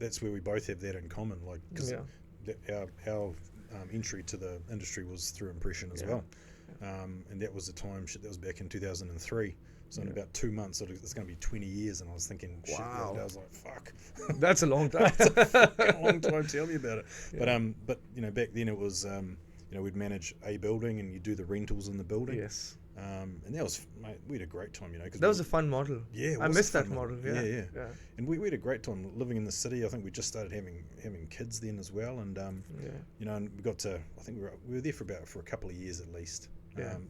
that's where we both have that in common. Like, because our entry to the industry was through Impression as well, and that was the time. That was back in 2003. So in about 2 months, it's going to be 20 years, and I was thinking, shit, Wow. I was like, fuck. That's a long time. That's a fucking long time. Tell me about it. But you know, back then it was, you know, we'd manage a building and you do the rentals in the building. Yes. And that was, mate, we had a great time, you know. Cause That was a fun model. Yeah, I missed that model. Yeah. And we had a great time living in the city. I think we just started having kids then as well, and you know, and we got to, I think we were there for a couple of years at least,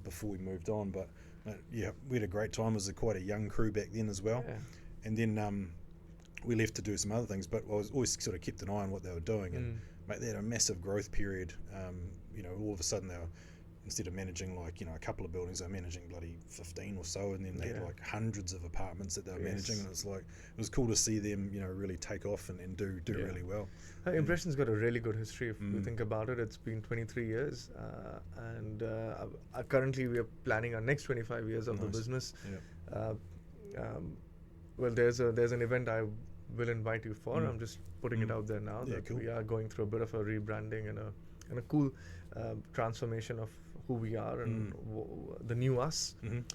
before we moved on. But yeah, we had a great time. It was quite a young crew back then as well, and then we left to do some other things. But I was always sort of kept an eye on what they were doing, and mate, they had a massive growth period. You know, all of a sudden they were, instead of managing like, you know, a couple of buildings, they're managing bloody 15 or so, and then they had like hundreds of apartments that they were managing, and it's like, it was cool to see them, you know, really take off and do really well. Impression's got a really good history if you think about it. It's been 23 years, and currently we are planning our next 25 years of the business. Well, there's an event I will invite you for. I'm just putting it out there now that cool. we are going through a bit of a rebranding and a cool transformation of who we are and the new us, and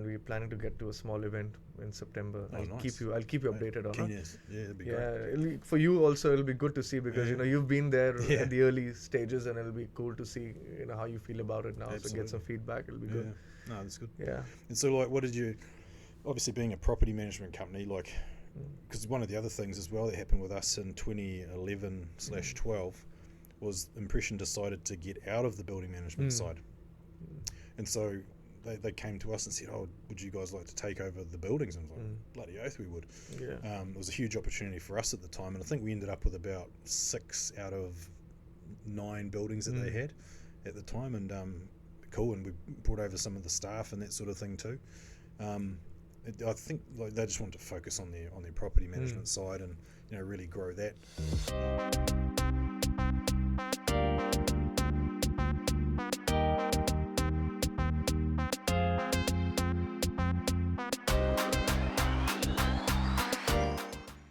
we're planning to get to a small event in September. I'll keep you updated on it. Yeah, that'd be great. For you also it'll be good to see, because you know, you've been there at the early stages, and it'll be cool to see, you know, how you feel about it now. Absolutely. So get some feedback. It'll be good. No, that's good. Yeah. And so, like, what did you, obviously being a property management company, like, because one of the other things as well that happened with us in 2011/12 was Impression decided to get out of the building management side. And so they came to us and said, oh, would you guys like to take over the buildings? And I was like, bloody oath we would. It was a huge opportunity for us at the time, and I think we ended up with about 6 out of 9 buildings that they had at the time, and cool, and we brought over some of the staff and that sort of thing too. I think like they just wanted to focus on their property management side, and, you know, really grow that.